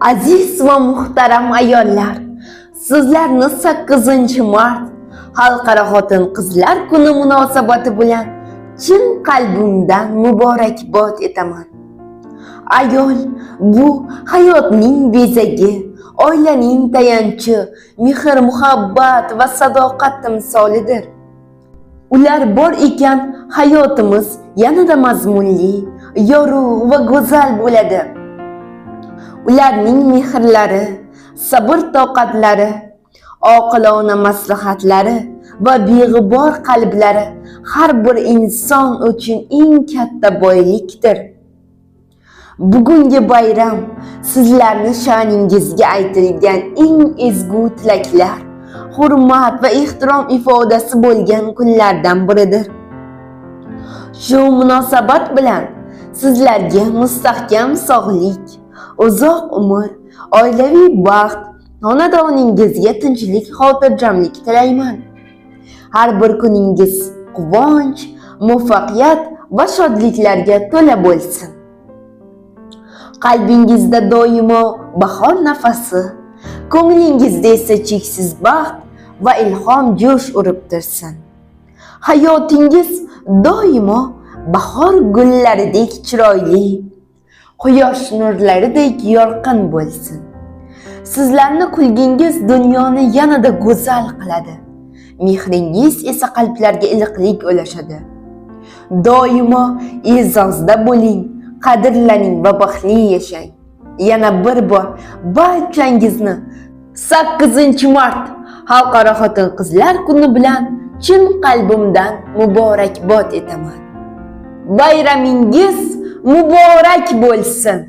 Aziz va muhtaram ayollar, sizlarni 8-mart Xalqaro xotin-qizlar kuni munosabati bilan chin qalbimdan muborakbod etaman. Ayol bu hayotning bezagi, oilaning tayanchi, mehr-muhabbat va sadoqat timsolidir. Ular bor ekan hayotimiz yanada mazmunli, yorug' va go'zal bo'ladi. Ularning mehrlari, sabr-toqatlari, oqilona maslahatlari va beg'ubor qalblari har bir inson uchun eng katta boylikdir. Bugungi bayram sizlarni sha'ningizga aytilgan eng ezgu tilaklar, hurmat va ehtirom ifodasi bo'lgan kunlardan biridir. Shu munosabat bilan sizlarga mustahkam sog'lik, uzoq umr, oilaviy baxt, xonadoningizga tinchlik, xotirjamlik tilayman. Har bir kuningiz quvonch, muvaffaqiyat va shodliklarga to'la bo'lsin. Qalbingizda doimo bahor nafasi, ko'nglingizda esa cheksiz baxt va ilhom jo'sh urib tursin. Hayotingiz doimo bahor gullaridek chiroyli, quyosh nurlaridek yorqin bo'lsin. Sizlarni kulgingiz dunyoni yanada go'zal qiladi. Mehringiz esa qalblarga iliqlik ulashadi. Doimo e'zozda bo'ling, qadrlaning va baxtli yashang. Yana bir bor barchangizni 8-mart Xalqaro xotin-qizlar kuni bilan chin qalbimdan muborakbod etaman. Bayramingiz muborak bo'lsin.